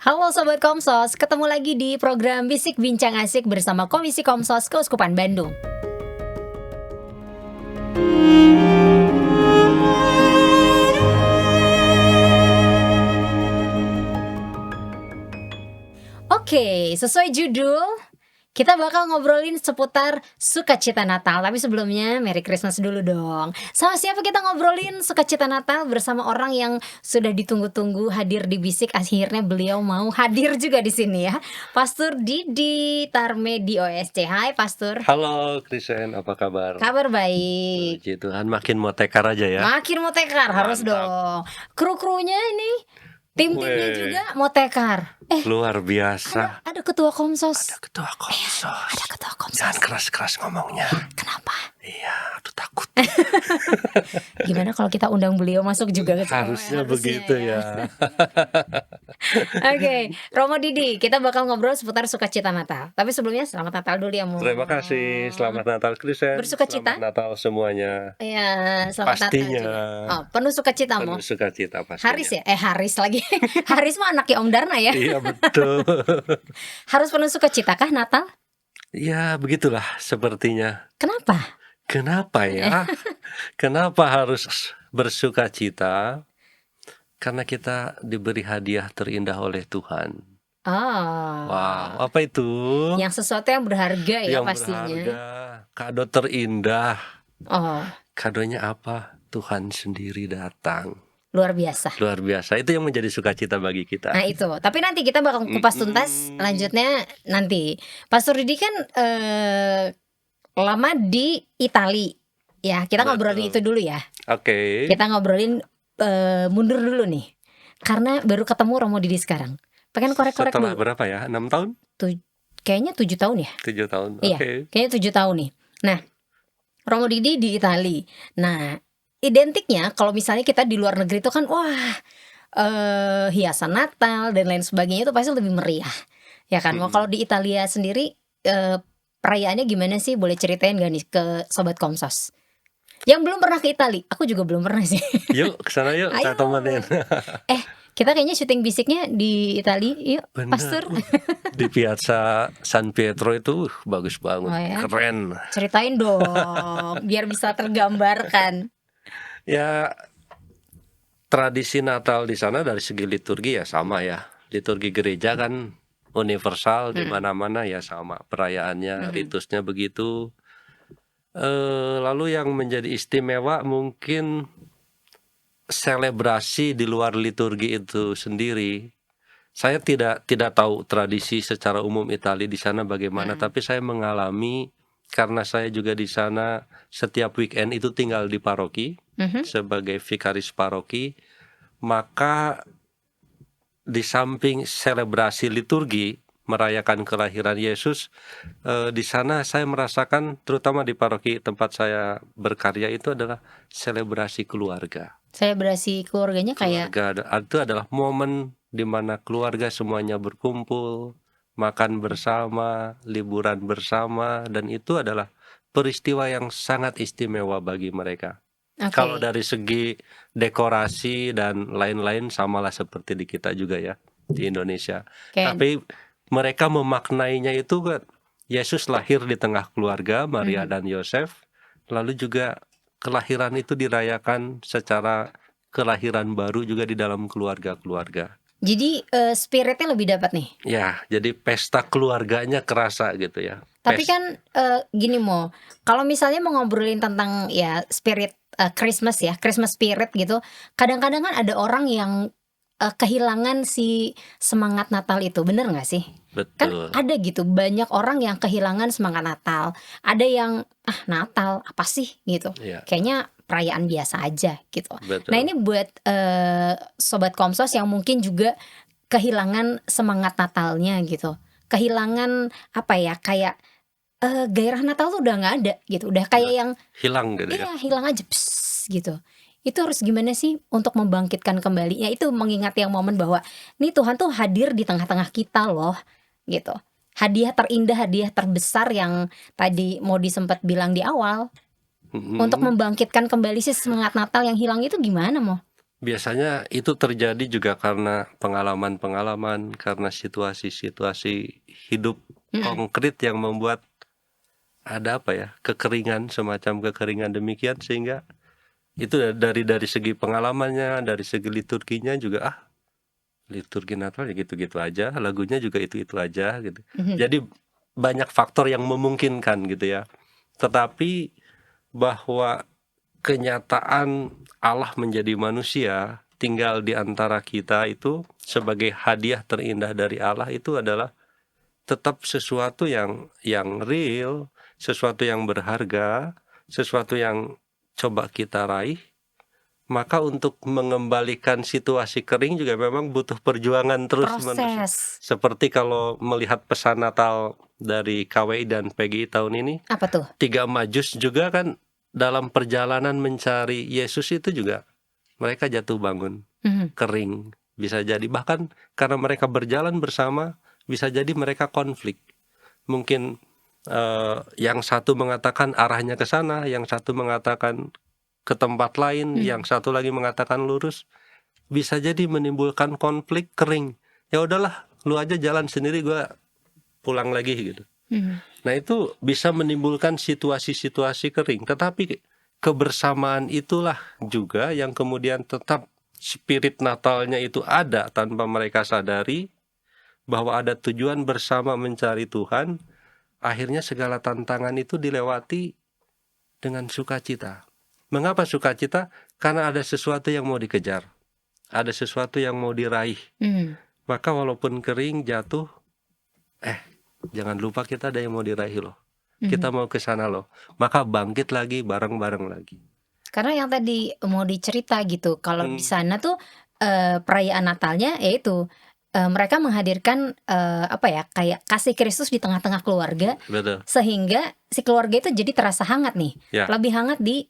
Halo Sobat Komsos, ketemu lagi di program Bisik Bincang Asik bersama Komisi Komsos Keuskupan Bandung. Oke, sesuai judul, kita bakal ngobrolin seputar sukacita Natal. Tapi sebelumnya, Merry Christmas dulu dong. Sama siapa kita ngobrolin sukacita Natal bersama orang yang sudah ditunggu-tunggu hadir di Bisik. Akhirnya beliau mau hadir juga di sini ya. Pastor Didi Tarmedi OSC. Hai Pastor. Halo Krisen, apa kabar? Kabar baik. Puji Tuhan, makin mau tekar aja ya. Makin mau tekar, harus Mantap. dong. Kru-krunya ini, tim-timnya Weh. juga mau tekar. Luar biasa. Ada ketua Komsos. Ada ketua Komsos. Ada ketua Komsos. Jangan keras-keras ngomongnya. Kenapa? Iya, aduh takut. Gimana kalau kita undang beliau masuk juga ke Harusnya begitu ya. Oke, Romo Didi, kita bakal ngobrol seputar sukacita Natal. Tapi sebelumnya selamat Natal dulu ya, Mo. Terima kasih, selamat Natal Krisen. Bersukacita? Selamat Natal semuanya. Iya, selamat Pastinya. Natal juga. Oh, penuh sukacita, Mo. Penuh sukacita pastinya. Haris ya? Haris lagi. Haris mah anaknya Om Darna ya. Iya betul. Harus penuh sukacita kah Natal? Ya begitulah sepertinya. Kenapa? Kenapa ya? Kenapa harus bersukacita? Karena kita diberi hadiah terindah oleh Tuhan. Oh. Wow, apa itu? Yang sesuatu yang berharga ya Yang pastinya. berharga, kado terindah. Oh, Kadonya apa? Tuhan sendiri datang. luar biasa. Luar biasa. Itu yang menjadi sukacita bagi kita. Nah itu, tapi nanti kita bakal kupas tuntas lanjutnya nanti. Pastor Didi kan lama di Itali, ya kita ngobrolin itu dulu ya. Oke. Kita ngobrolin mundur dulu nih, karena baru ketemu Romo Didi sekarang. Pengen korek-korek Setelah dulu. berapa ya? 6 tahun? Kayaknya 7 tahun ya. 7 tahun. Iya, Oke. kayaknya 7 tahun nih. Nah, Romo Didi di Itali. Nah, identiknya kalau misalnya kita di luar negeri itu kan wah, hiasan Natal dan lain sebagainya itu pasti lebih meriah. Ya kan? Mau kalau di Italia sendiri perayaannya gimana sih? Boleh ceritain gak nih ke Sobat Komsos? Yang belum pernah ke Itali, aku juga belum pernah sih. Yuk, kesana yuk, Ayo. kita temenin. Kita kayaknya syuting bisiknya di Itali, yuk Bener. Pastor. Di Piazza San Pietro itu bagus banget. Oh ya? Keren. Ceritain dong, biar bisa tergambarkan. Ya, tradisi Natal di sana dari segi liturgi ya sama ya. Liturgi gereja kan universal di mana-mana ya sama perayaannya, ritusnya begitu. Lalu yang menjadi istimewa mungkin selebrasi di luar liturgi itu sendiri. Saya tidak tahu tradisi secara umum Italia di sana bagaimana, tapi saya mengalami karena saya juga di sana setiap weekend itu tinggal di paroki sebagai vikaris paroki, maka di samping selebrasi liturgi merayakan kelahiran Yesus, di sana saya merasakan terutama di paroki tempat saya berkarya itu adalah selebrasi keluarga. Selebrasi keluarganya kayak Keluarga itu adalah momen di mana keluarga semuanya berkumpul, makan bersama, liburan bersama, dan itu adalah peristiwa yang sangat istimewa bagi mereka. oke. Kalau dari segi dekorasi dan lain-lain samalah seperti di kita juga ya di Indonesia. Kayak Tapi mereka memaknainya itu kan Yesus lahir di tengah keluarga Maria dan Yosef, lalu juga kelahiran itu dirayakan secara kelahiran baru juga di dalam keluarga-keluarga. jadi spiritnya lebih dapat nih. Ya, jadi pesta keluarganya kerasa gitu ya. Tapi kan gini Mo, kalau misalnya mau ngobrolin tentang ya spirit Christmas ya, Christmas spirit gitu, kadang-kadang kan ada orang yang kehilangan si semangat Natal itu, bener nggak sih? Kan Betul. ada gitu banyak orang yang kehilangan semangat Natal. Ada yang Natal apa sih gitu? Ya, Kayaknya perayaan biasa aja gitu. betul. Nah ini buat Sobat Komsos yang mungkin juga kehilangan semangat Natalnya gitu. Kehilangan apa ya, kayak gairah Natal tuh udah nggak ada gitu. Udah kayak yang Hilang gitu ya. hilang aja pss, gitu. Itu harus gimana sih untuk membangkitkan kembali? Ya itu mengingat yang momen bahwa nih Tuhan tuh hadir di tengah-tengah kita loh gitu. Hadiah terindah, hadiah terbesar yang tadi Modi sempat bilang di awal. Untuk membangkitkan kembali sih semangat Natal yang hilang itu gimana Mo? Biasanya itu terjadi juga karena pengalaman-pengalaman, karena situasi-situasi hidup Mhm. konkret yang membuat ada kekeringan, semacam kekeringan demikian, sehingga itu dari segi pengalamannya, dari segi liturginya juga, liturgi Natal ya gitu-gitu aja, lagunya juga itu-itu aja gitu. Mhm. Jadi banyak faktor yang memungkinkan gitu ya. Tetapi bahwa kenyataan Allah menjadi manusia, tinggal di antara kita itu sebagai hadiah terindah dari Allah, itu adalah tetap sesuatu yang real, sesuatu yang berharga, sesuatu yang coba kita raih. Maka untuk mengembalikan situasi kering juga memang butuh perjuangan terus-menerus. Proses. Seperti kalau melihat pesan Natal dari KWI dan PGI tahun ini, Apa tuh? 3 Majus juga kan dalam perjalanan mencari Yesus itu juga mereka jatuh bangun, Mhm. kering, bisa jadi bahkan karena mereka berjalan bersama, bisa jadi mereka konflik. Mungkin yang satu mengatakan arahnya ke sana, yang satu mengatakan ke tempat lain, yang satu lagi mengatakan lurus, bisa jadi menimbulkan konflik, kering. Ya udahlah, lu aja jalan sendiri, gua pulang lagi gitu. Mhm. Nah, itu bisa menimbulkan situasi-situasi kering, tetapi kebersamaan itulah juga yang kemudian tetap spirit Natalnya itu ada tanpa mereka sadari bahwa ada tujuan bersama mencari Tuhan. Akhirnya segala tantangan itu dilewati dengan sukacita. Mengapa sukacita? Karena ada sesuatu yang mau dikejar, ada sesuatu yang mau diraih. Mhm. Maka walaupun kering, jatuh, jangan lupa kita ada yang mau diraih loh. Kita Mhm. mau ke sana loh. Maka bangkit lagi, bareng-bareng lagi. Karena yang tadi mau dicerita gitu, kalau di sana tuh, perayaan Natalnya yaitu, mereka menghadirkan, kayak kasih Kristus di tengah-tengah keluarga, Betul. sehingga si keluarga itu jadi terasa hangat nih, Ya. lebih hangat di,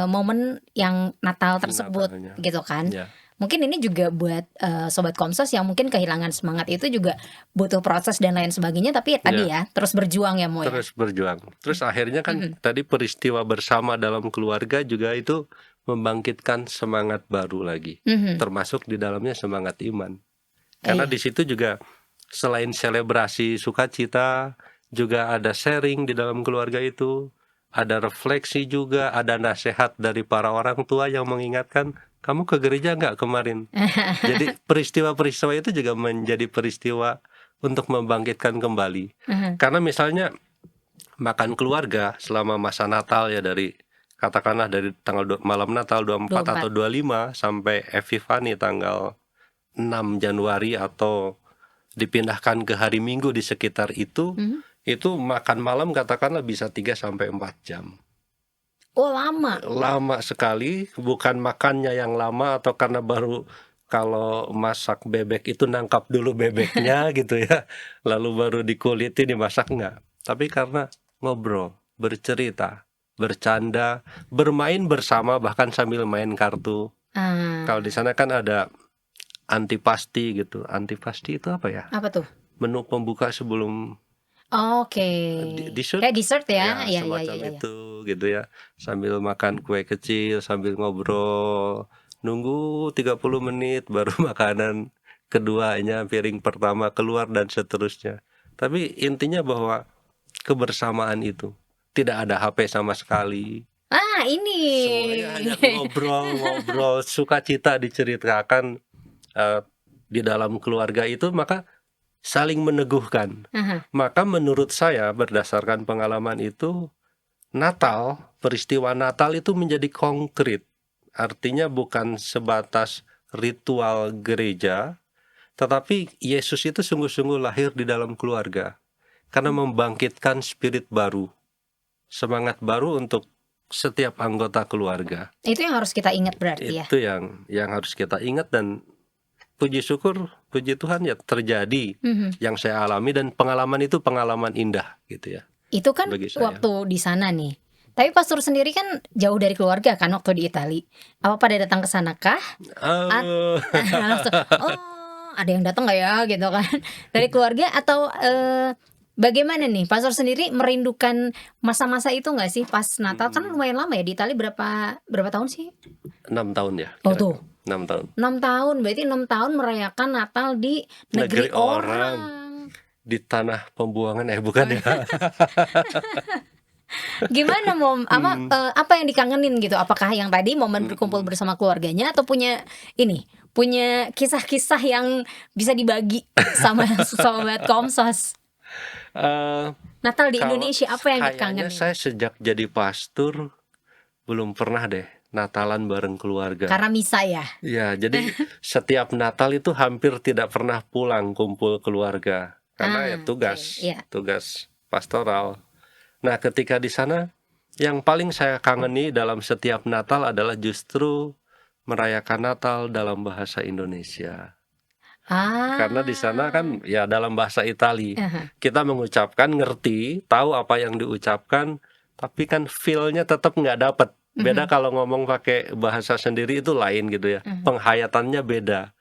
momen yang Natal tersebut, Natalnya. gitu kan. Ya. Mungkin ini juga buat, sobat Komsos yang mungkin kehilangan semangat itu juga butuh proses dan lain sebagainya, tapi tadi ya, terus berjuang ya, Mo, ya? Terus berjuang. Terus akhirnya kan Mhm. tadi peristiwa bersama dalam keluarga juga itu membangkitkan semangat baru lagi. Mhm. Termasuk di dalamnya semangat iman. Karena Iya. di situ juga selain selebrasi sukacita, juga ada sharing di dalam keluarga itu, ada refleksi juga, ada nasihat dari para orang tua yang mengingatkan, kamu ke gereja nggak kemarin? Jadi peristiwa-peristiwa itu juga menjadi peristiwa untuk membangkitkan kembali. Mhm. Karena misalnya makan keluarga selama masa Natal ya, dari katakanlah dari malam Natal 24 atau 24. 25 sampai Epifani tanggal 6 Januari atau dipindahkan ke hari Minggu di sekitar itu Mhm. makan malam katakanlah bisa 3 sampai 4 jam. Oh, lama? Lama sekali, bukan makannya yang lama atau karena baru kalau masak bebek itu nangkap dulu bebeknya gitu ya, lalu baru dikuliti dimasak, enggak. Tapi karena ngobrol, bercerita, bercanda, bermain bersama bahkan sambil main kartu. Kalau di sana kan ada antipasti gitu. Antipasti itu apa ya? Apa tuh? Menu pembuka sebelum Oke. dessert. Kayak dessert ya? Ya, Iya iya iya semacam iya. itu gitu ya. Sambil makan kue kecil, sambil ngobrol, nunggu 30 menit baru makanan keduanya, piring pertama keluar dan seterusnya. Tapi intinya bahwa kebersamaan itu tidak ada HP sama sekali. Ah, ini. Semuanya hanya ngobrol-ngobrol, sukacita diceritakan di dalam keluarga itu, maka saling meneguhkan. Aha. Maka menurut saya berdasarkan pengalaman itu, Natal, peristiwa Natal itu menjadi konkret. Artinya bukan sebatas ritual gereja, tetapi Yesus itu sungguh-sungguh lahir di dalam keluarga. Karena membangkitkan spirit baru, semangat baru untuk setiap anggota keluarga. Itu yang harus kita ingat berarti ya? Itu yang harus kita ingat, dan puji syukur, puji Tuhan ya terjadi yang saya alami, dan pengalaman itu pengalaman indah gitu ya. Itu kan Bagi saya. waktu di sana nih. Tapi pastor sendiri kan jauh dari keluarga kan waktu di Itali. Apa pada datang ke sana kah? Langsung, oh, ada yang datang nggak ya gitu kan? Dari keluarga atau bagaimana nih? Pastor sendiri merindukan masa-masa itu nggak sih pas Natal? Kan lumayan lama ya di Itali, berapa tahun sih? 6 tahun ya. Oh kira-kira. tuh, 6 tahun. 6 tahun, berarti 6 tahun merayakan Natal di negeri Negeri orang, orang. di tanah pembuangan bukan ya. Gimana Hmm. apa yang dikangenin gitu? Apakah yang tadi momen berkumpul Mhm. bersama keluarganya atau punya kisah-kisah yang bisa dibagi sama sobat Komsos? Eee, Natal di kalau Indonesia apa yang kayaknya saya dikangenin? sejak jadi pastor belum pernah deh Natalan bareng keluarga. Karena misa ya? Iya, jadi setiap Natal itu hampir tidak pernah pulang kumpul keluarga, karena ya Oke, tugas, iya. tugas pastoral. Nah, ketika di sana, yang paling saya kangeni dalam setiap Natal adalah justru merayakan Natal dalam bahasa Indonesia. Karena di sana kan Ah, ya dalam bahasa Itali. aha, Kita mengucapkan, ngerti, tahu apa yang diucapkan, tapi kan feel-nya tetap nggak dapet. Beda mhm, kalau ngomong pakai bahasa sendiri itu lain gitu ya. mhm. Penghayatannya beda.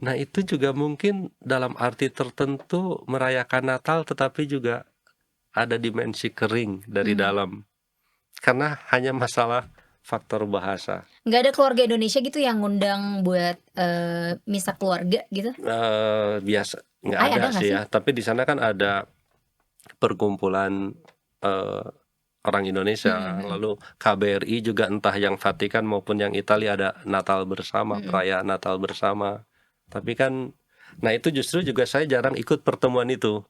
Nah, itu juga mungkin dalam arti tertentu merayakan Natal tetapi juga ada dimensi kering dari Mhm. dalam. Karena hanya masalah faktor bahasa. Nggak ada keluarga Indonesia gitu yang ngundang buat, misa keluarga gitu? Biasa nggak Ada ada nggak sih sih? ya, tapi di sana kan ada perkumpulan, eee, orang Mhm, Indonesia, mhm, lalu KBRI juga entah yang Vatikan maupun yang Italia ada Natal bersama, mhm. perayaan Natal bersama. Tapi kan nah itu justru juga saya jarang ikut pertemuan itu.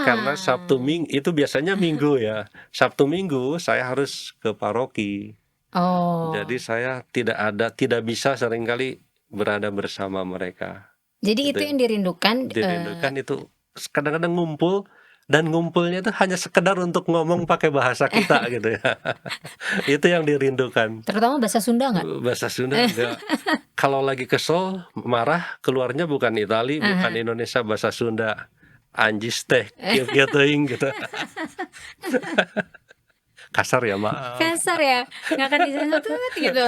Karena Wah. itu biasanya Minggu ya, Sabtu Minggu saya harus ke paroki. Jadi Oh, saya tidak bisa seringkali berada bersama mereka, jadi itu gitu. yang dirindukan, Dirindukan itu kadang-kadang ngumpul, dan ngumpulnya itu hanya sekedar untuk ngomong pakai bahasa kita gitu ya. Itu yang dirindukan. terutama bahasa Sunda nggak? Bahasa Sunda enggak. Kalau lagi kesel, marah, keluarnya bukan Itali, bukan Ah Indonesia, bahasa Sunda. Anjis teh, kieu kieu teuing gitu. Kasar ya, maaf. Kasar ya, nggak akan disensor tut gitu.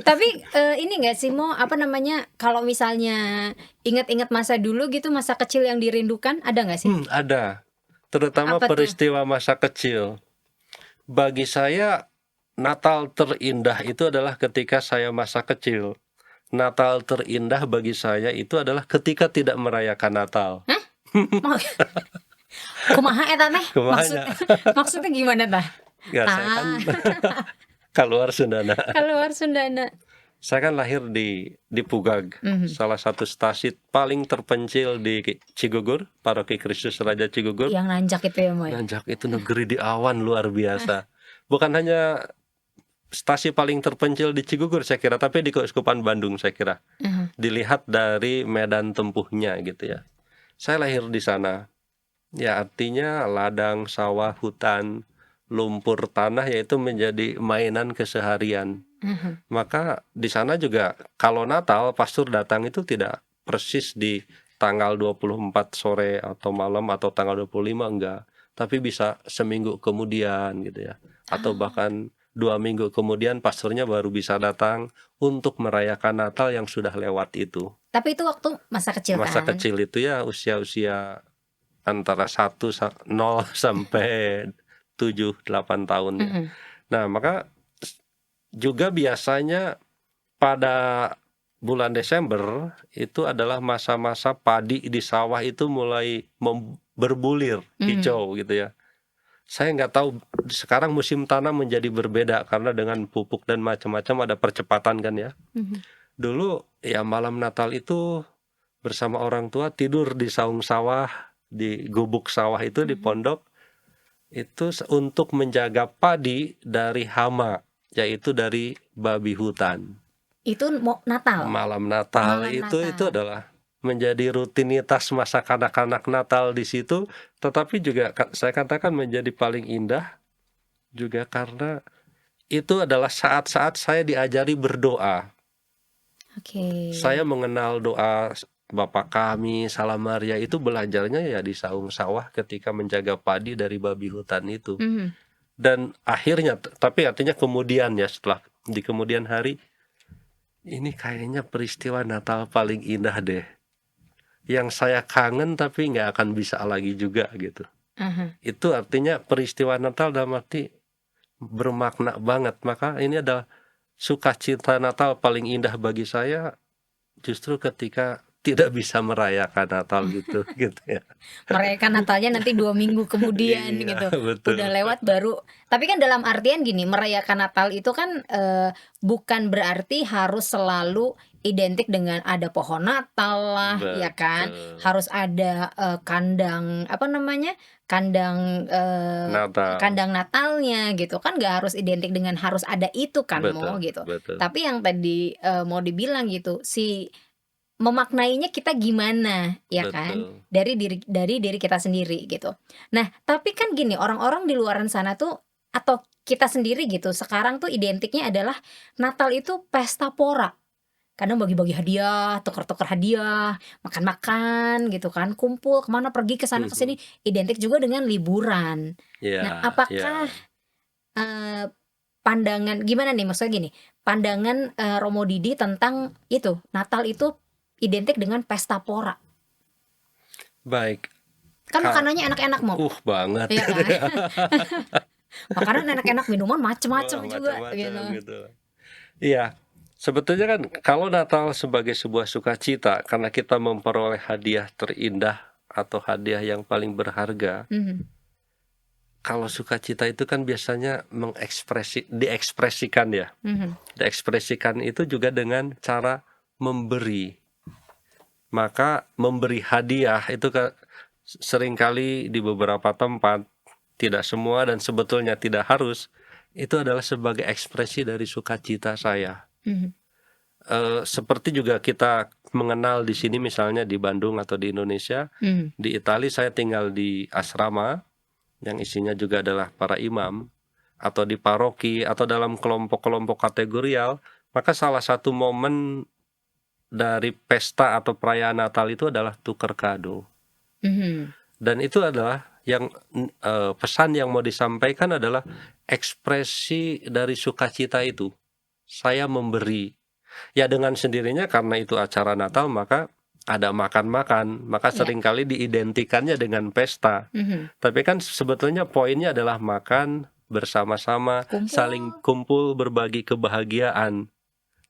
Tapi, ini nggak sih kalau misalnya ingat-ingat masa dulu gitu, masa kecil yang dirindukan, ada nggak sih? Ada. Terutama Apa tuh? peristiwa masa kecil. Bagi saya, Natal terindah itu adalah ketika saya masa kecil. Natal terindah bagi saya itu adalah ketika tidak merayakan Natal. Hah? Ma kumaha eta teh? Kumanya, Maksudnya gimana tah? ya saya kan Ah, keluar Sundana. kaluar Sundana. Saya kan lahir di Pugag, Mhm, salah satu stasiun paling terpencil di Cigugur, Paroki Kristus Raja Cigugur. yang nanjak itu ya, Moy? Nanjak itu negeri di awan luar biasa. Bukan hanya stasiun paling terpencil di Cigugur saya kira, tapi di Keuskupan Bandung saya kira. Mhm, Dilihat dari medan tempuhnya gitu ya. Saya lahir di sana. Ya artinya ladang, sawah, hutan, lumpur tanah yaitu menjadi mainan keseharian. mhm. Maka di sana juga kalau Natal pastor datang itu tidak persis di tanggal 24 sore atau malam atau tanggal 25 enggak, tapi bisa seminggu kemudian gitu ya. Atau Oh, bahkan 2 minggu kemudian pastornya baru bisa datang untuk merayakan Natal yang sudah lewat itu. tapi itu waktu masa kecil Masa kan? kecil itu ya usia-usia antara 0 sampai 7, 8 tahun ya. Mhm, Nah, maka juga biasanya pada bulan Desember itu adalah masa-masa padi di sawah itu mulai berbulir mhm, hijau gitu ya. Saya nggak tahu sekarang musim tanam menjadi berbeda karena dengan pupuk dan macam-macam ada percepatan kan ya. mhm. Dulu ya malam Natal itu bersama orang tua tidur di saung sawah, di gubuk sawah itu di Mhm. pondok itu untuk menjaga padi dari hama, yaitu dari babi hutan. Itu Natal? Malam Natal Malam itu Natal? adalah menjadi rutinitas masa kanak-kanak Natal di situ, tetapi juga saya katakan menjadi paling indah juga karena itu adalah saat-saat saya diajari berdoa. Oke. Saya mengenal doa Bapa Kami, Salam Maria itu belajarnya ya di saung sawah ketika menjaga padi dari babi hutan itu. Mhm. Dan akhirnya, tapi artinya kemudian ya setelah di kemudian hari, ini kayaknya peristiwa Natal paling indah deh. Yang saya kangen tapi nggak akan bisa lagi juga gitu. Ah hah. Itu artinya peristiwa Natal dalam arti bermakna banget. Maka ini adalah sukacita Natal paling indah bagi saya justru ketika tidak bisa merayakan Natal gitu gitu ya. Merayakan Natalnya nanti 2 minggu kemudian Iya, gitu, udah betul. lewat baru tapi kan dalam artian gini, merayakan Natal itu kan, bukan berarti harus selalu identik dengan ada pohon Natal lah, ya kan, Betul. harus ada, kandang, apa namanya, kandang, Natal. kandang Natalnya gitu kan, nggak harus identik dengan harus ada itu kan Mo, Betul gitu. betul. Tapi yang tadi, mau dibilang gitu, memaknainya kita gimana, ya kan? Betul. Dari diri kita sendiri gitu. Nah, tapi kan gini, orang-orang di luaran sana tuh atau kita sendiri gitu, sekarang tuh identiknya adalah Natal itu pesta pora. Kadang bagi-bagi hadiah, tuker-tuker hadiah, makan-makan gitu kan, kumpul kemana pergi ke sana ke Mhm. sini, identik juga dengan liburan. Nah, Iya apakah, iya. eee, pandangan gimana nih, maksudnya gini, pandangan, Romo Didi tentang itu, Natal itu identik dengan pesta pora. Baik, Kan Kak, makanannya enak-enak, Mo, banget iya gitu kan? ya. Makanan enak-enak, minuman Wah, macem-macem juga macam-macam gitu. gitu. Iya, sebetulnya kan kalau Natal sebagai sebuah sukacita karena kita memperoleh hadiah terindah atau hadiah yang paling berharga, Mhm, kalau sukacita itu kan biasanya diekspresikan ya. mhm, Diekspresikan itu juga dengan cara memberi. Maka memberi hadiah itu seringkali di beberapa tempat, tidak semua dan sebetulnya tidak harus, itu adalah sebagai ekspresi dari sukacita saya. mhm, Seperti juga kita mengenal di sini misalnya di Bandung atau di Indonesia, mhm, di Italia saya tinggal di asrama yang isinya juga adalah para imam, atau di paroki atau dalam kelompok-kelompok kategorial, maka salah satu momen dari pesta atau perayaan Natal itu adalah tukar kado. mhm. Dan itu adalah yang pesan yang mau disampaikan adalah ekspresi dari sukacita itu. Saya memberi. Ya dengan sendirinya karena itu acara Natal maka ada makan-makan, maka Iya, seringkali diidentikannya dengan pesta. mhm. Tapi kan sebetulnya poinnya adalah makan bersama-sama, saling Kumpul, kumpul berbagi kebahagiaan.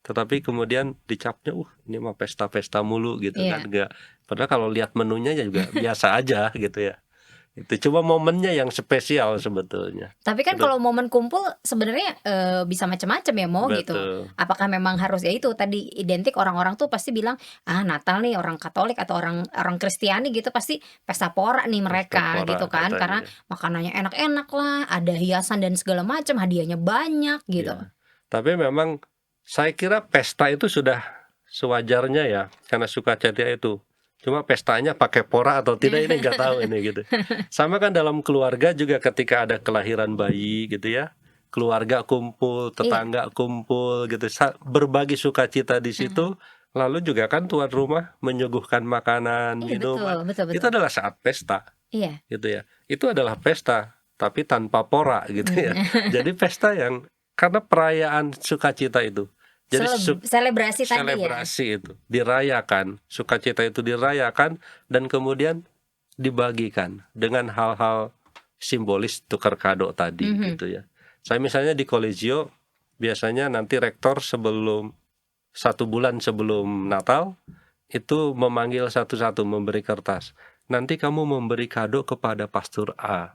Tetapi kemudian dicapnya, ini mah pesta-pesta mulu," gitu kan, iya. enggak. Padahal kalau lihat menunya ya juga biasa aja gitu ya. Itu cuma momennya yang spesial sebetulnya. Tapi kan Itu kalau momen kumpul sebenarnya, bisa macam-macam ya, Mo, gitu. betul, Apakah memang harus ya itu tadi identik orang-orang tuh pasti bilang, "Ah, Natal nih orang Katolik atau orang orang Kristiani gitu pasti pesta pora nih pesta mereka," pora gitu kan. katanya Karena ya. makanannya enak-enak lah, ada hiasan dan segala macam, hadiahnya banyak gitu. Iya. Tapi memang saya kira pesta itu sudah sewajarnya ya, karena sukacita itu. Cuma pestanya pakai pora atau tidak ini nggak tahu ini gitu. Sama kan dalam keluarga juga ketika ada kelahiran bayi gitu ya, keluarga kumpul, Iya, tetangga kumpul gitu, berbagi sukacita di heeh. situ, lalu juga kan tuan rumah menyuguhkan makanan, Iya, betul minuman, betul itu betul. adalah saat pesta Iya, gitu ya. Itu adalah pesta, tapi tanpa pora gitu ya. mhm. Jadi pesta yang karena perayaan sukacita itu. Jadi Selebrasi tadi ya? selebrasi itu dirayakan, sukacita itu dirayakan dan kemudian dibagikan dengan hal-hal simbolis tukar kado tadi Mhm, gitu ya. Saya misalnya di Kolegio biasanya nanti rektor sebelum 1 bulan sebelum Natal itu memanggil satu-satu memberi kertas. Nanti kamu memberi kado kepada pastor A.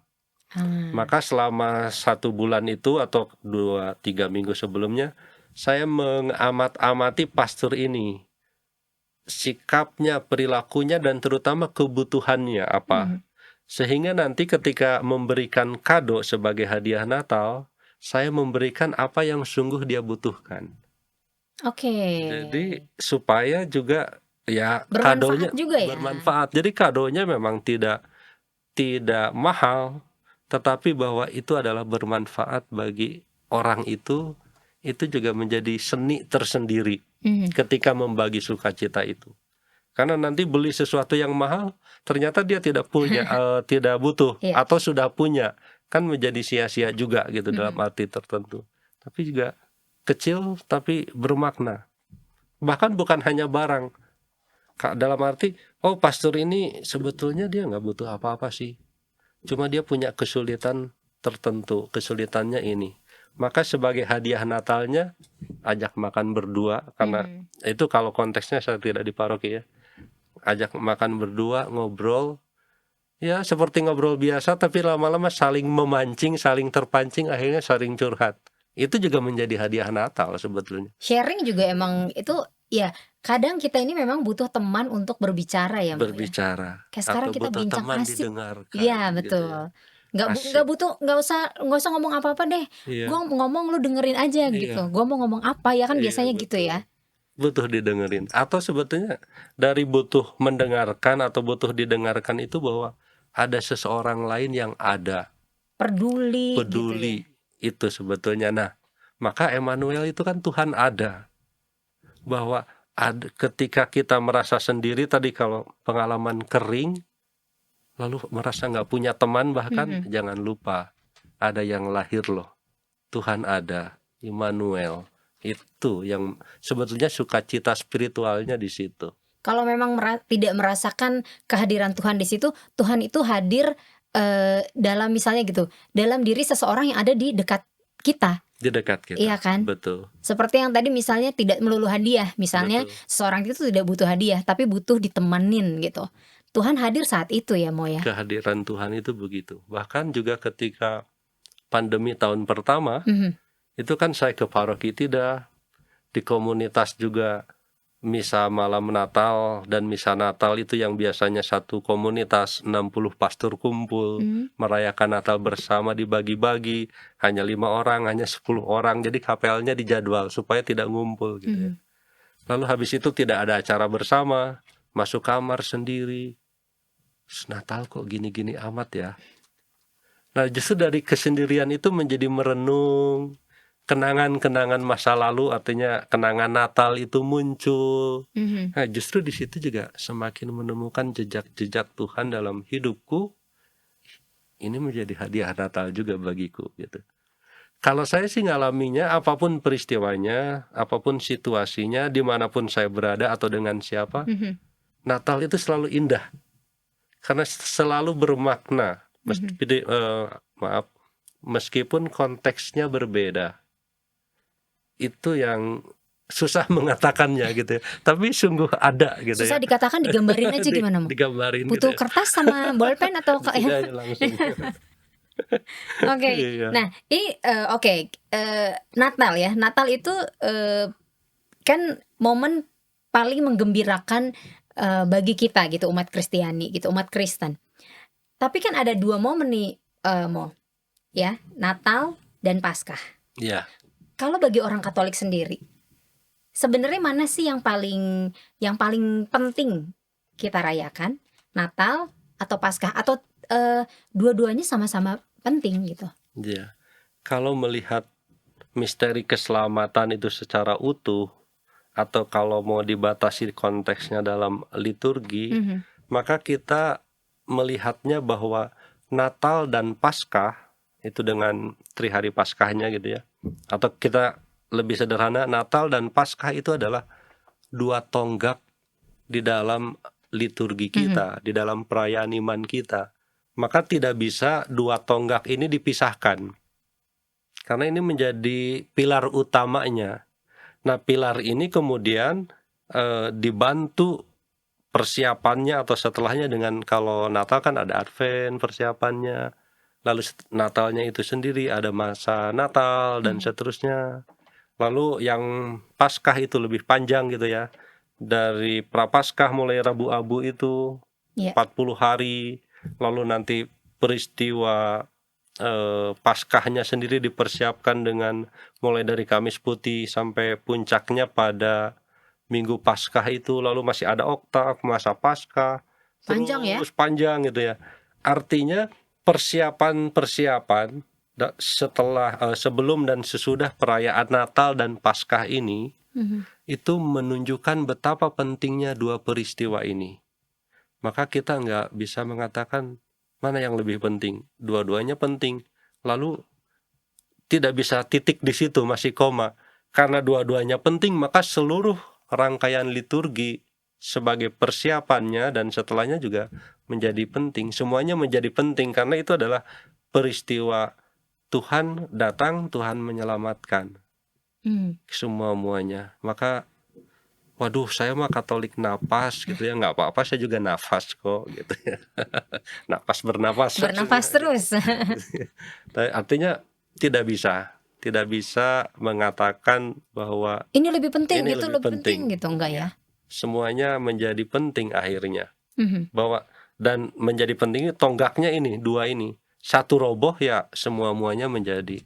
ah, Maka selama 1 bulan itu atau 2-3 minggu sebelumnya, saya mengamat-amati pastor ini, sikapnya, perilakunya, dan terutama kebutuhannya apa. mhm. Sehingga nanti ketika memberikan kado sebagai hadiah Natal, saya memberikan apa yang sungguh dia butuhkan. Oke. Jadi supaya juga ya Bermanfaat kadonya juga ya? bermanfaat. Jadi kadonya memang tidak tidak mahal, tetapi bahwa itu adalah bermanfaat bagi orang itu juga menjadi seni tersendiri Mhm. ketika membagi sukacita itu. Karena nanti beli sesuatu yang mahal, ternyata dia tidak punya, tidak butuh Iya, atau sudah punya, kan menjadi sia-sia juga gitu dalam mhm. arti tertentu. Tapi juga kecil tapi bermakna. Bahkan bukan hanya barang, Kak, dalam arti, oh pastor ini sebetulnya dia nggak butuh apa-apa sih. Cuma dia punya kesulitan tertentu, kesulitannya ini. maka sebagai hadiah Natalnya ajak makan berdua, karena itu kalau konteksnya saya tidak di paroki ya. Ajak makan berdua, ngobrol. Ya seperti ngobrol biasa, tapi lama-lama saling memancing, saling terpancing, akhirnya saling curhat. Itu juga menjadi hadiah Natal sebetulnya. Sharing juga emang itu ya, kadang kita ini memang butuh teman untuk berbicara ya, Mo, ya. Berbicara Kayak sekarang atau kita butuh bincang teman asik. didengarkan Iya, gitu ya. betul. Nggak Asik. butuh, nggak usah ngomong apa-apa deh. Iya. Gua ngomong lu dengerin aja gitu. Iya. Gua mau ngomong apa ya kan Iya, biasanya gitu betul. ya. Butuh didengerin. Atau sebetulnya dari butuh mendengarkan atau butuh didengarkan itu bahwa ada seseorang lain yang ada, Peduli gitu ya. peduli, itu sebetulnya. Nah, maka Emmanuel itu kan Tuhan ada. Bahwa ketika kita merasa sendiri tadi, kalau pengalaman kering, lalu merasa nggak punya teman bahkan, jangan lupa ada yang lahir loh. Tuhan ada, Immanuel. Itu yang sebetulnya sukacita spiritualnya di situ. Kalau memang tidak merasakan kehadiran Tuhan di situ, Tuhan itu hadir dalam misalnya gitu, dalam diri seseorang yang ada di dekat kita. Di dekat kita. Iya kan? Betul. Seperti yang tadi misalnya tidak melulu hadiah. Misalnya Betul. seseorang itu tidak butuh hadiah, tapi butuh ditemenin gitu. Tuhan hadir saat itu ya, Mo ya. Kehadiran Tuhan itu begitu. Bahkan juga ketika pandemi tahun pertama, itu kan saya ke paroki tidak, di komunitas juga misa malam Natal dan misa Natal itu yang biasanya satu komunitas 60 pastor kumpul merayakan Natal bersama, dibagi-bagi, hanya 5 orang, hanya 10 orang, jadi KPL-nya dijadwal supaya tidak ngumpul gitu ya. Lalu habis itu tidak ada acara bersama, masuk kamar sendiri. Natal kok gini-gini amat ya. Nah justru dari kesendirian itu menjadi merenung, kenangan-kenangan masa lalu, artinya kenangan Natal itu muncul. Nah, justru di situ juga semakin menemukan jejak-jejak Tuhan dalam hidupku. Ini menjadi hadiah Natal juga bagiku gitu. Kalau saya sih ngalaminya, apapun peristiwanya, apapun situasinya, dimanapun saya berada atau dengan siapa, Natal itu selalu indah karena selalu bermakna. Meskipun konteksnya berbeda. Itu yang susah mengatakannya gitu ya. Tapi sungguh ada gitu. Susah ya. dikatakan, digambarin aja gimana, Mo? Digambarin Butuh gitu ya. kertas sama bolpen atau Tidak langsung. Oke. Iya. Nah, ini Natal ya. Natal itu kan momen paling menggembirakan bagi kita gitu, umat Kristiani gitu, umat Kristen. Tapi kan ada 2 momen nih, Mo. Ya, Natal dan Paskah. Iya. Kalau bagi orang Katolik sendiri, sebenarnya mana sih yang paling penting kita rayakan? Natal atau Paskah, atau dua-duanya sama-sama penting gitu? Iya. Kalau melihat misteri keselamatan itu secara utuh, atau kalau mau dibatasi konteksnya dalam liturgi, maka kita melihatnya bahwa Natal dan Paskah itu dengan Trihari Paskahnya gitu ya, atau kita lebih sederhana, Natal dan Paskah itu adalah 2 tonggak di dalam liturgi kita, di dalam perayaan iman kita. Maka tidak bisa 2 tonggak ini dipisahkan, karena ini menjadi pilar utamanya. Nah, pilar ini kemudian dibantu persiapannya atau setelahnya dengan, kalau Natal kan ada Advent persiapannya, lalu Natalnya itu sendiri ada masa Natal dan seterusnya. Lalu yang Paskah itu lebih panjang gitu ya, dari Prapaskah mulai Rabu Abu itu 40 hari, lalu nanti peristiwa Paskahnya sendiri dipersiapkan dengan mulai dari Kamis Putih sampai puncaknya pada Minggu Paskah itu, lalu masih ada oktav, masa Paskah, Panjang ya? terus panjang gitu ya. Artinya persiapan setelah, sebelum dan sesudah perayaan Natal dan Paskah ini, itu menunjukkan betapa pentingnya 2 peristiwa ini. Maka kita nggak bisa mengatakan mana yang lebih penting. Dua-duanya penting. Lalu tidak bisa titik di situ, masih koma. Karena dua-duanya penting, maka seluruh rangkaian liturgi sebagai persiapannya dan setelahnya juga menjadi penting. Semuanya menjadi penting karena itu adalah peristiwa Tuhan datang, Tuhan menyelamatkan semuanya. Maka waduh, saya mah Katolik napas gitu ya, nggak apa-apa, saya juga nafas kok gitu ya. Napas bernapas Bernafas terus. artinya tidak bisa mengatakan bahwa Ini lebih penting, ini itu lebih lebih penting penting. gitu, enggak ya? Semuanya menjadi penting akhirnya. Mhm. Bahwa dan menjadi penting tonggaknya ini, dua ini. Satu roboh ya semuanya menjadi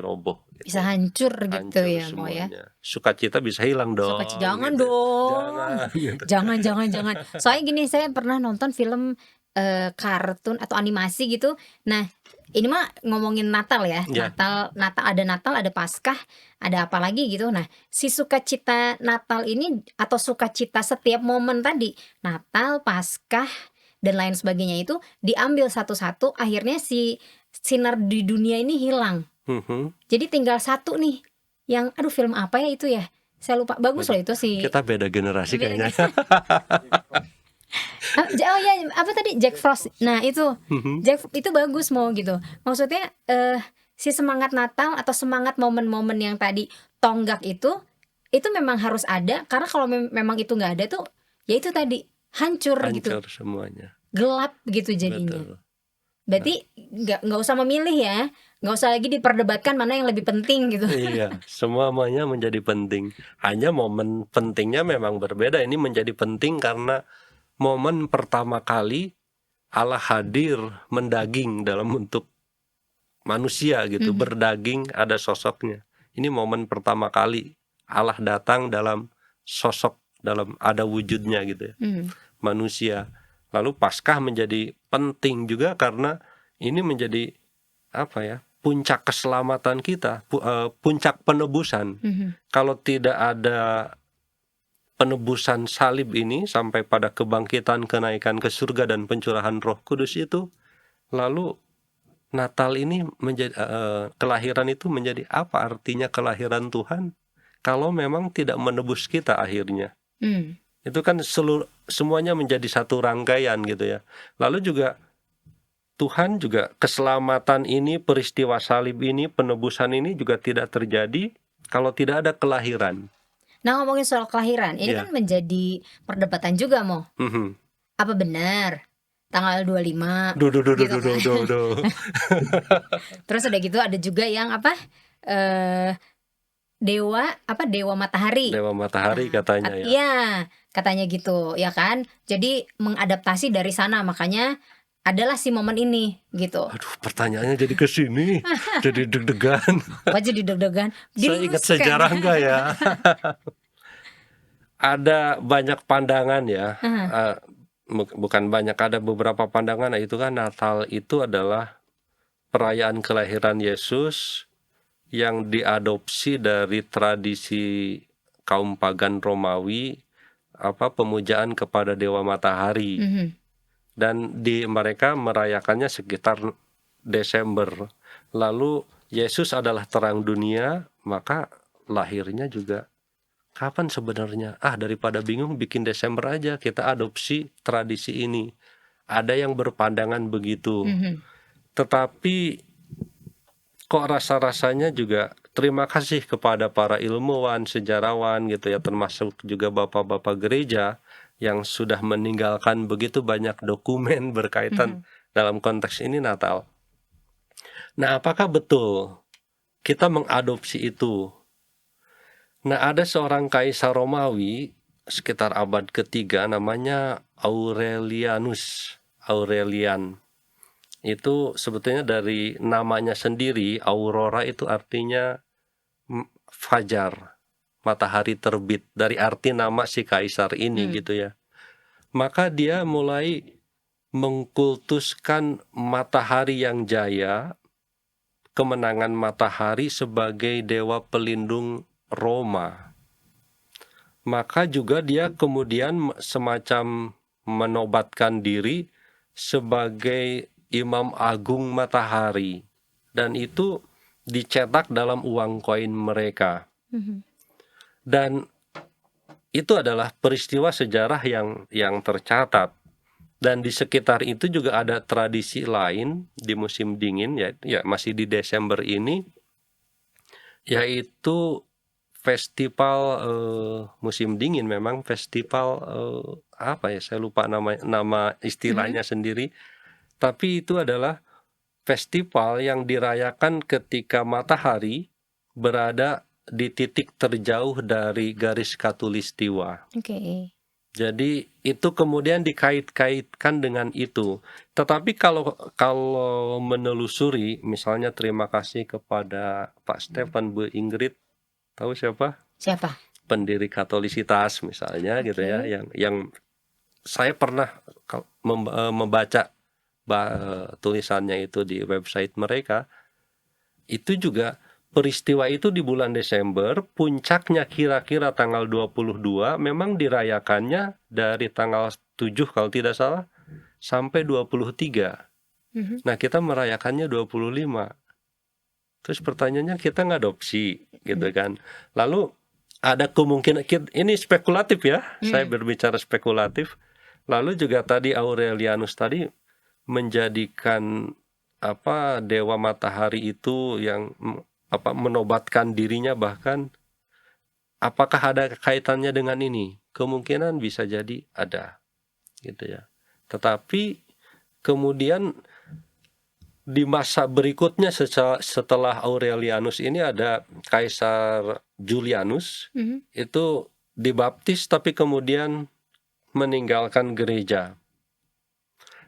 roboh Bisa gitu ya. hancur gitu Hancur ya, Mo, ya? semuanya. Sukacita bisa hilang dong Jangan gitu ya. dong, Jangan gitu. jangan. Soalnya gini, saya pernah nonton film, kartun atau animasi gitu. Nah, ini mah ngomongin Natal ya, Ya, Natal, ada Paskah, ada apa lagi gitu. Nah, si sukacita Natal ini atau sukacita setiap momen tadi, Natal, Paskah, dan lain sebagainya itu diambil satu-satu, akhirnya si sinar di dunia ini hilang. Jadi tinggal satu nih, yang aduh film apa ya itu ya? Saya lupa, bagus loh waduh, itu si kita beda generasi beda kayaknya. oh ya apa tadi, Jack Frost. Nah itu itu bagus mau gitu. Maksudnya si semangat Natal atau semangat momen-momen yang tadi tonggak itu memang harus ada, karena kalau memang itu nggak ada tuh ya itu tadi hancur gitu, Hancur semuanya. gelap gitu jadinya. Betul. Berarti nggak usah memilih ya, nggak usah lagi diperdebatkan mana yang lebih penting gitu. Iya, semuanya menjadi penting. Hanya momen pentingnya memang berbeda. Ini menjadi penting karena momen pertama kali Allah hadir mendaging dalam bentuk manusia gitu, berdaging, ada sosoknya. Ini momen pertama kali Allah datang dalam sosok, dalam ada wujudnya gitu ya, manusia. Lalu Paskah menjadi penting juga karena ini menjadi apa ya, puncak keselamatan kita, puncak penebusan. Kalau tidak ada penebusan salib ini sampai pada kebangkitan, kenaikan ke surga dan pencurahan Roh Kudus itu, lalu Natal ini menjadi kelahiran itu menjadi apa artinya kelahiran Tuhan kalau memang tidak menebus kita akhirnya. Itu kan semuanya menjadi satu rangkaian gitu ya. Lalu juga Tuhan juga keselamatan ini, peristiwa salib ini, penebusan ini juga tidak terjadi kalau tidak ada kelahiran. Nah ngomongin soal kelahiran, ini Ya. kan menjadi perdebatan juga Mo. Apa benar tanggal 25 gitu kan? Terus udah gitu ada juga yang apa, dewa matahari. Dewa matahari katanya ya. Iya, katanya gitu ya kan. Jadi mengadaptasi dari sana, makanya adalah si momen ini gitu. Aduh, pertanyaannya jadi ke sini, jadi deg-degan. Kok jadi deg-degan? Saya ingat Diruskan. sejarah enggak ya? Ada banyak pandangan ya. Bukan banyak, ada beberapa pandangan. Itu kan Natal itu adalah perayaan kelahiran Yesus yang diadopsi dari tradisi kaum pagan Romawi, pemujaan kepada dewa matahari. Dan mereka merayakannya sekitar Desember. Lalu Yesus adalah terang dunia, maka lahirnya juga kapan sebenarnya? Daripada bingung bikin Desember aja, kita adopsi tradisi ini. Ada yang berpandangan begitu. Tetapi kok rasa-rasanya juga terima kasih kepada para ilmuwan, sejarawan gitu ya, termasuk juga bapak-bapak gereja yang sudah meninggalkan begitu banyak dokumen berkaitan dalam konteks ini Natal. Nah, apakah betul kita mengadopsi itu? Nah, ada seorang kaisar Romawi sekitar abad ketiga namanya Aurelian. Itu sebetulnya dari namanya sendiri, aurora itu artinya fajar, matahari terbit, dari arti nama si kaisar ini gitu ya. Maka dia mulai mengkultuskan matahari yang jaya, kemenangan matahari sebagai dewa pelindung Roma. Maka juga dia kemudian semacam menobatkan diri sebagai Imam Agung Matahari, dan itu dicetak dalam uang koin mereka. Dan itu adalah peristiwa sejarah yang tercatat. Dan di sekitar itu juga ada tradisi lain di musim dingin, ya masih di Desember ini, yaitu festival musim dingin. Memang festival apa ya, saya lupa nama istilahnya sendiri, tapi itu adalah festival yang dirayakan ketika matahari berada di titik terjauh dari garis khatulistiwa. Oke. Jadi itu kemudian dikait-kaitkan dengan itu. Tetapi kalau menelusuri, misalnya terima kasih kepada Pak Stefan, Bu Ingrid, tahu siapa? Siapa? Pendiri Katolisitas misalnya, gitu ya, Oke. yang saya pernah membaca tulisannya itu di website mereka. Itu juga peristiwa itu di bulan Desember, puncaknya kira-kira tanggal 22, memang dirayakannya dari tanggal 7 kalau tidak salah sampai 23. Mhm. Nah, kita merayakannya 25. Terus pertanyaannya, kita ngadopsi gitu kan. Lalu ada kemungkinan, ini spekulatif ya, saya berbicara spekulatif. Lalu juga tadi Aurelianus tadi menjadikan dewa matahari itu yang menobatkan dirinya, bahkan apakah ada kaitannya dengan ini? Kemungkinan bisa jadi ada, gitu ya. Tetapi kemudian di masa berikutnya setelah Aurelianus ini ada Kaisar Julianus, itu dibaptis tapi kemudian meninggalkan gereja.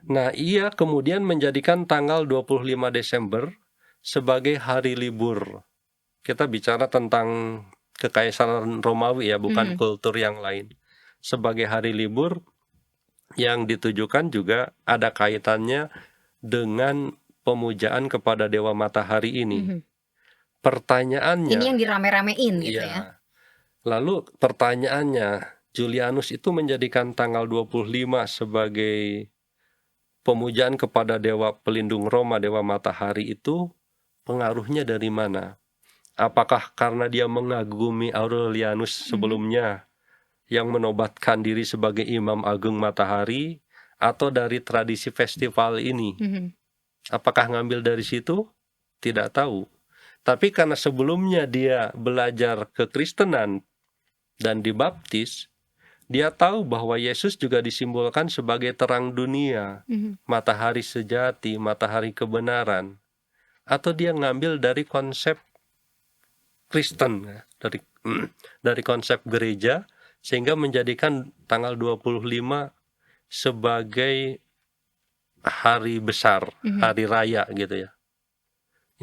Nah, ia kemudian menjadikan tanggal 25 Desember sebagai hari libur. Kita bicara tentang Kekaisaran Romawi ya, bukan kultur yang lain. Sebagai hari libur yang ditujukan juga ada kaitannya dengan pemujaan kepada Dewa Matahari ini. Pertanyaannya, Ini yang dirame-ramein gitu ya. iya. Lalu pertanyaannya, Julianus itu menjadikan tanggal 25 sebagai pemujaan kepada Dewa Pelindung Roma, Dewa Matahari itu pengaruhnya dari mana? Apakah karena dia mengagumi Aurelianus sebelumnya yang menobatkan diri sebagai Imam Agung Matahari, atau dari tradisi festival ini? Apakah ngambil dari situ? Tidak tahu. Tapi karena sebelumnya dia belajar kekristenan dan dibaptis, dia tahu bahwa Yesus juga disimbolkan sebagai terang dunia, matahari sejati, matahari kebenaran. Atau dia ngambil dari konsep Kristen, dari konsep gereja, sehingga menjadikan tanggal 25 sebagai hari besar, hari raya gitu ya.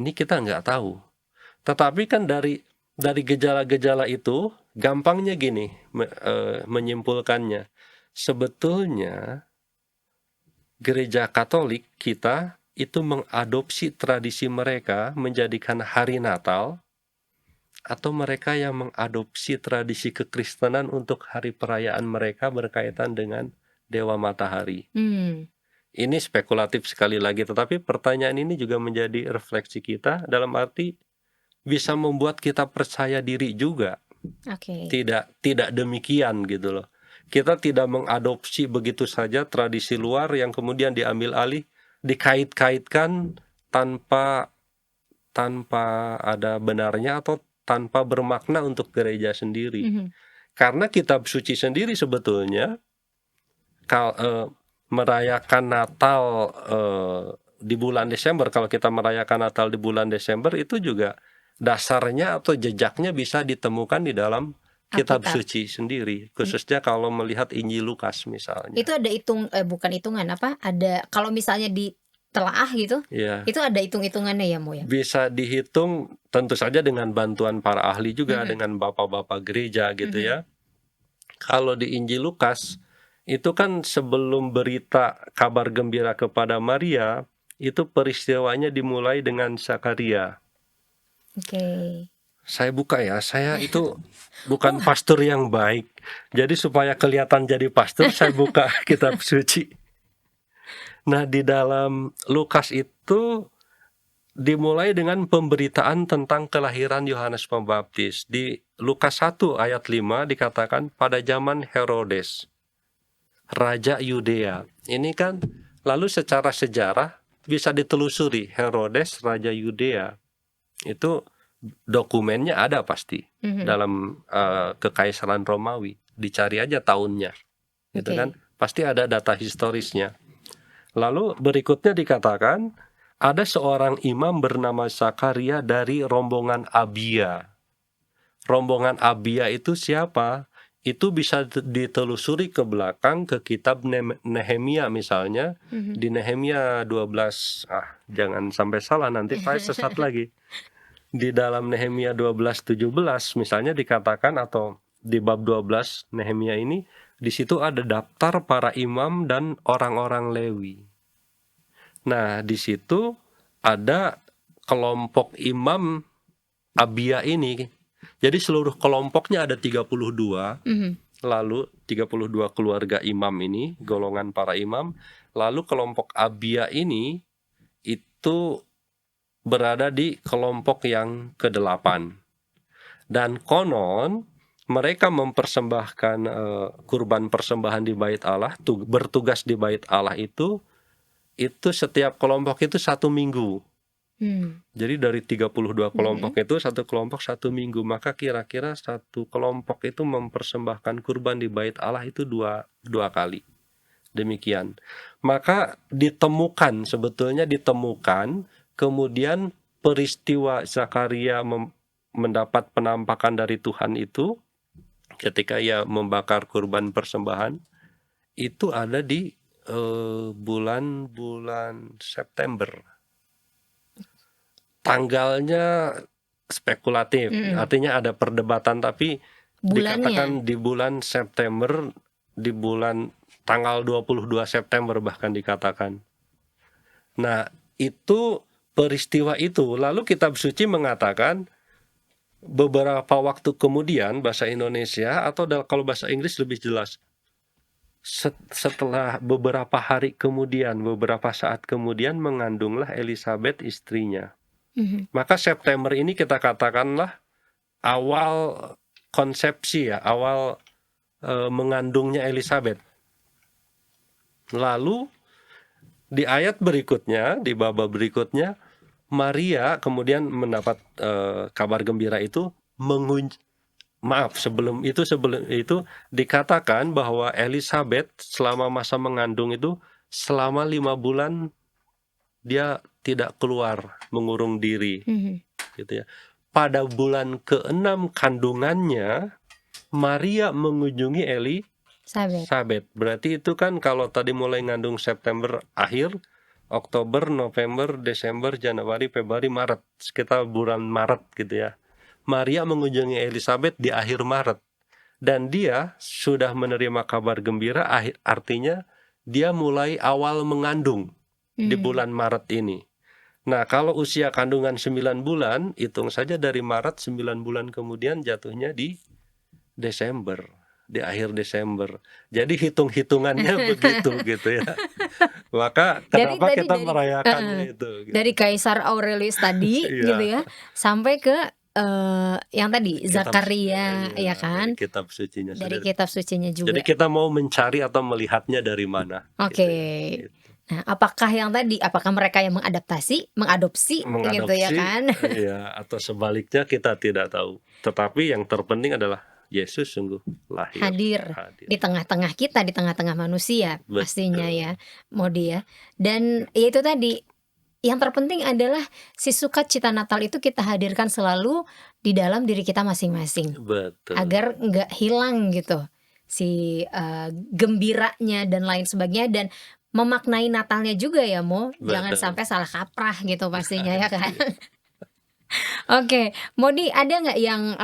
Ini kita nggak tahu. Tetapi kan dari gejala-gejala itu, gampangnya gini menyimpulkannya. Sebetulnya gereja Katolik kita itu mengadopsi tradisi mereka menjadikan hari Natal, atau mereka yang mengadopsi tradisi kekristenan untuk hari perayaan mereka berkaitan dengan Dewa Matahari. Ini spekulatif sekali lagi, tetapi pertanyaan ini juga menjadi refleksi kita, dalam arti bisa membuat kita percaya diri juga. Tidak demikian gitu loh. Kita tidak mengadopsi begitu saja tradisi luar yang kemudian diambil alih, dikait-kaitkan tanpa ada benarnya atau tanpa bermakna untuk gereja sendiri. Karena kitab suci sendiri sebetulnya merayakan Natal di bulan Desember, kalau kita merayakan Natal di bulan Desember, itu juga dasarnya atau jejaknya bisa ditemukan di dalam kitab suci sendiri, khususnya kalau melihat Injil Lukas misalnya. Itu ada bukan hitungan apa? Ada, kalau misalnya ditelaah gitu, itu ada hitung-hitungannya ya, Mo ya? Bisa dihitung tentu saja dengan bantuan para ahli juga, dengan bapak-bapak gereja gitu ya. Kalau di Injil Lukas, itu kan sebelum berita kabar gembira kepada Maria, itu peristiwanya dimulai dengan Zakaria. Saya buka ya, saya itu bukan pastor yang baik. Jadi supaya kelihatan jadi pastor, saya buka kitab suci. Nah, di dalam Lukas itu dimulai dengan pemberitaan tentang kelahiran Yohanes Pembaptis. Di Lukas 1 ayat 5 dikatakan pada zaman Herodes. Raja Yudea. Ini kan lalu secara sejarah bisa ditelusuri, Herodes Raja Yudea itu dokumennya ada pasti dalam Kekaisaran Romawi. Dicari aja tahunnya, gitu Oke. kan? Pasti ada data historisnya. Lalu berikutnya dikatakan ada seorang imam bernama Zakaria dari rombongan Abia. Rombongan Abia itu siapa? Itu bisa ditelusuri ke belakang ke kitab Nehemia misalnya. Di Nehemia 12, jangan sampai salah nanti saya sesat lagi. Di dalam Nehemia 12:17 misalnya dikatakan, atau di bab 12 Nehemia ini, di situ ada daftar para imam dan orang-orang Lewi. Nah, di situ ada kelompok imam Abia ini. Jadi seluruh kelompoknya ada 32. Lalu 32 keluarga imam ini, golongan para imam. Lalu kelompok Abia ini itu berada di kelompok yang ke-8. Dan konon mereka mempersembahkan kurban persembahan di bait Allah, bertugas di bait Allah itu setiap kelompok itu 1 minggu. Jadi dari 32 kelompok itu satu kelompok 1 minggu, maka kira-kira satu kelompok itu mempersembahkan kurban di bait Allah itu dua kali. Demikian. Maka sebetulnya ditemukan kemudian peristiwa Zakaria mendapat penampakan dari Tuhan itu ketika ia membakar kurban persembahan itu ada di bulan September. Tanggalnya spekulatif, artinya ada perdebatan, tapi dikatakan di bulan September, di bulan tanggal 22 September bahkan dikatakan. Nah, itu peristiwa itu, lalu kitab suci mengatakan beberapa waktu kemudian, bahasa Indonesia atau kalau bahasa Inggris lebih jelas, setelah beberapa hari kemudian, beberapa saat kemudian mengandunglah Elizabeth istrinya. Maka September ini kita katakanlah awal konsepsi ya, awal mengandungnya Elizabeth. Lalu di ayat berikutnya, di bab berikutnya, Maria kemudian mendapat kabar gembira itu. Sebelum itu dikatakan bahwa Elizabeth selama masa mengandung itu selama 5 bulan dia tidak keluar, mengurung diri, gitu ya. Pada bulan ke-6 kandungannya, Maria mengunjungi Elizabeth. Berarti itu kan kalau tadi mulai ngandung September akhir, Oktober, November, Desember, Januari, Februari, Maret, sekitar bulan Maret gitu ya. Maria mengunjungi Elizabeth di akhir Maret, dan dia sudah menerima kabar gembira, artinya dia mulai awal mengandung di bulan Maret ini. Nah, kalau usia kandungan 9 bulan, hitung saja dari Maret, 9 bulan kemudian jatuhnya di Desember, di akhir Desember. Jadi hitung-hitungannya begitu gitu ya. Maka kenapa kita merayakannya itu? Gitu. Dari Kaisar Aurelius tadi gitu ya, sampai ke yang tadi Zakaria, ya kan? Kitab sucinya. Dari kitab sucinya juga. Jadi kita mau mencari atau melihatnya dari mana? Oke. Gitu. Nah, apakah mereka yang mengadopsi gitu ya kan? Iya, atau sebaliknya kita tidak tahu. Tetapi yang terpenting adalah Yesus sungguh hadir di tengah-tengah kita, di tengah-tengah manusia. Betul. Pastinya ya, Modi ya. Dan ya itu tadi, yang terpenting adalah si sukacita Natal itu kita hadirkan selalu di dalam diri kita masing-masing. Betul. Agar nggak hilang gitu si gembiranya dan lain sebagainya, dan memaknai Natalnya juga ya, Mo. Jangan sampai salah kaprah gitu pastinya ya kan. Oke, Modi, ada nggak yang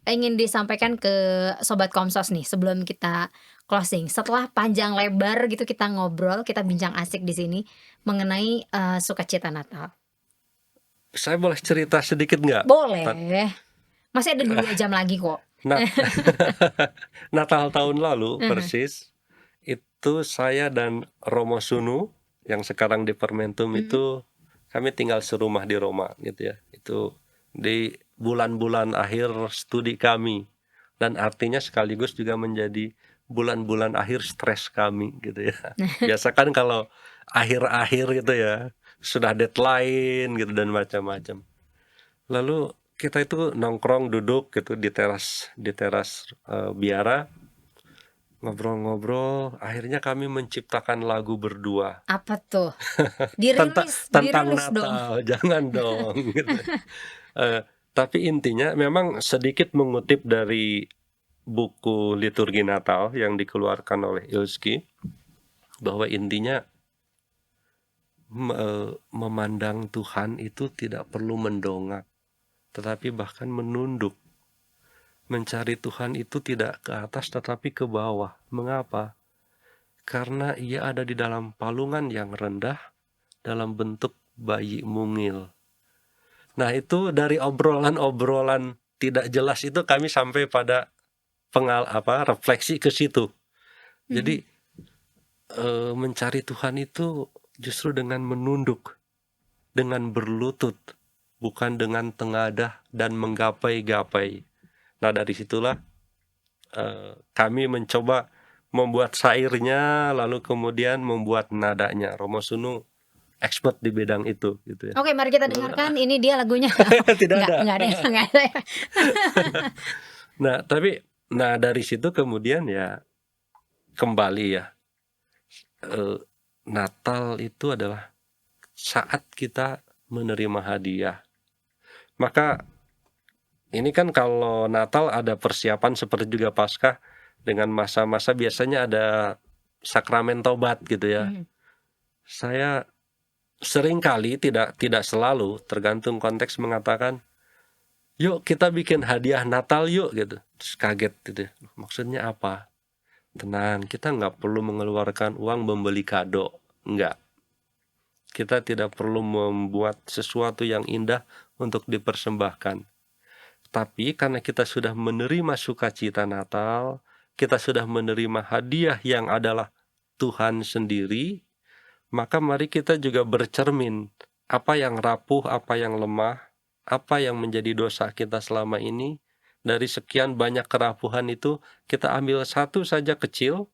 ingin disampaikan ke Sobat Komsos nih sebelum kita closing? Setelah panjang lebar gitu kita ngobrol, kita bincang asik di sini mengenai sukacita Natal. Saya boleh cerita sedikit nggak? Boleh. Masih ada 2 jam lagi kok. Natal tahun lalu persis itu saya dan Romo Sunu yang sekarang di Permentum itu kami tinggal serumah di Roma gitu ya. Itu di bulan-bulan akhir studi kami, dan artinya sekaligus juga menjadi bulan-bulan akhir stres kami gitu ya. Biasa kan kalau akhir-akhir gitu ya, sudah deadline gitu dan macam-macam. Lalu kita itu nongkrong duduk gitu di teras biara, ngobrol-ngobrol, akhirnya kami menciptakan lagu berdua. Apa tuh? Tentang Dirilis dong. Natal, jangan dong gitu. Tapi intinya memang sedikit mengutip dari buku liturgi Natal yang dikeluarkan oleh Ilski, bahwa intinya memandang Tuhan itu tidak perlu mendongak, tetapi bahkan menunduk. Mencari Tuhan itu tidak ke atas tetapi ke bawah. Mengapa? Karena ia ada di dalam palungan yang rendah dalam bentuk bayi mungil. Nah, itu dari obrolan-obrolan tidak jelas itu kami sampai pada refleksi ke situ. Jadi mencari Tuhan itu justru dengan menunduk, dengan berlutut, bukan dengan tengadah dan menggapai-gapai. Nah, dari situlah kami mencoba membuat syairnya, lalu kemudian membuat nadanya. Romo Sunu expert di bidang itu gitu ya. Oke, mari kita dengarkan, ini dia lagunya. Tidak ada. Nggak ada. Nah, dari situ kemudian ya kembali ya, Natal itu adalah saat kita menerima hadiah. Maka ini kan kalau Natal ada persiapan seperti juga Paskah, dengan masa-masa biasanya ada sakramen tobat gitu ya. Saya seringkali, tidak selalu, tergantung konteks, mengatakan, yuk kita bikin hadiah Natal yuk gitu. Terus kaget gitu, maksudnya apa? Tenang, kita nggak perlu mengeluarkan uang membeli kado, nggak. Kita tidak perlu membuat sesuatu yang indah untuk dipersembahkan. Tapi karena kita sudah menerima sukacita Natal, kita sudah menerima hadiah yang adalah Tuhan sendiri, maka mari kita juga bercermin apa yang rapuh, apa yang lemah, apa yang menjadi dosa kita selama ini. Dari sekian banyak kerapuhan itu, kita ambil satu saja kecil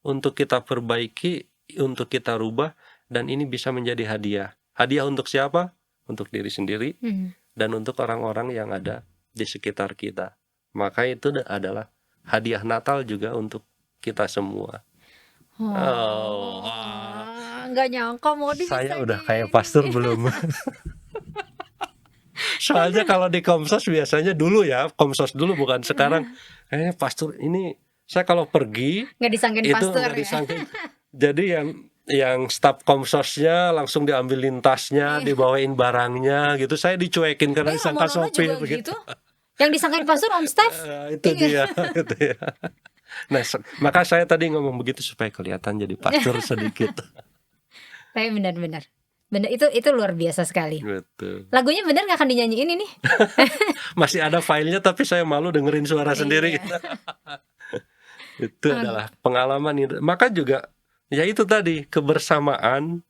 untuk kita perbaiki, untuk kita rubah, dan ini bisa menjadi hadiah. Hadiah untuk siapa? Untuk diri sendiri dan untuk orang-orang yang ada di sekitar kita. Maka itu adalah hadiah Natal juga untuk kita semua. Nggak nyangka mau saya udah kayak pastor belum? Soalnya kalau di Komsos biasanya dulu ya, Komsos dulu bukan sekarang. Pastor ini saya kalau pergi nggak disangkin itu pastor nggak ya? disangkin. Jadi yang staf Komsosnya langsung diambilin tasnya, dibawain barangnya gitu. Saya dicuekin karena disangka sopir begitu. Yang disangkain pastor on staff. Itu dia, gitu ya. Nah, maka saya tadi ngomong begitu supaya kelihatan jadi pastor sedikit. Tapi benar, itu luar biasa sekali. Betul. Lagunya benar nggak akan dinyanyiin ini? Masih ada filenya tapi saya malu dengerin suara sendiri. Itu adalah pengalaman. Maka juga ya itu tadi, kebersamaan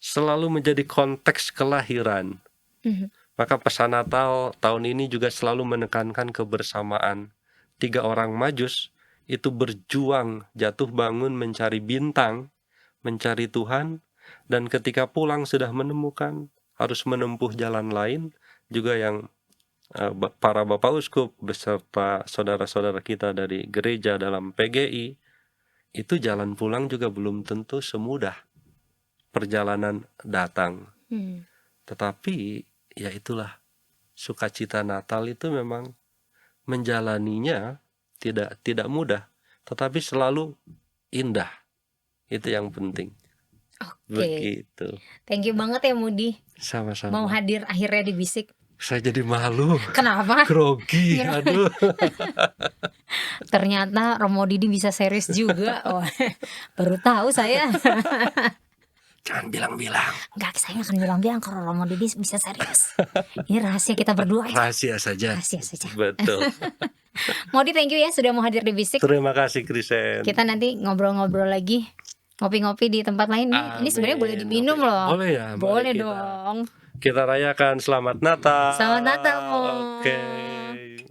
selalu menjadi konteks kelahiran. Maka pesan Natal tahun ini juga selalu menekankan kebersamaan. 3 orang Majus itu berjuang jatuh bangun mencari bintang, mencari Tuhan. Dan ketika pulang sudah menemukan, harus menempuh jalan lain. Juga yang para Bapak Uskup beserta saudara-saudara kita dari gereja dalam PGI, itu jalan pulang juga belum tentu semudah perjalanan datang. Tetapi ya itulah, sukacita Natal itu memang menjalaninya tidak mudah, tetapi selalu indah. Itu yang penting. Begitu. Thank you banget ya Moody. Sama-sama. Mau hadir akhirnya di Bisik. Saya jadi malu. Kenapa? Grogi. Aduh. Ternyata Romo Didi bisa serius juga. Baru tahu saya. Jangan bilang-bilang. Enggak, saya akan bilang-bilang kalau Romo Didi bisa serius. Ini rahasia kita berdua ya. Rahasia saja. Betul. Modi, thank you ya sudah mau hadir di Bisik. Terima kasih Krisen. Kita nanti ngobrol-ngobrol lagi, ngopi-ngopi di tempat lain. Ini sebenarnya boleh diminum loh. Boleh ya. Boleh dong. Kita rayakan Selamat Natal. Selamat Natal, Mo. Oke.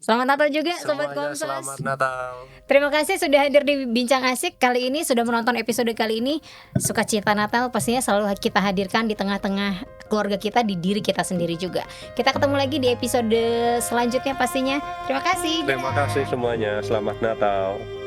Selamat Natal juga Sobat Semuanya Kompas. selamat Natal. Terima kasih sudah hadir di Bincang Asik kali ini, sudah menonton episode kali ini. Sukacita Natal pastinya selalu kita hadirkan di tengah-tengah keluarga kita, di diri kita sendiri juga. Kita ketemu lagi di episode selanjutnya pastinya. Terima kasih. Terima kasih semuanya. Selamat Natal.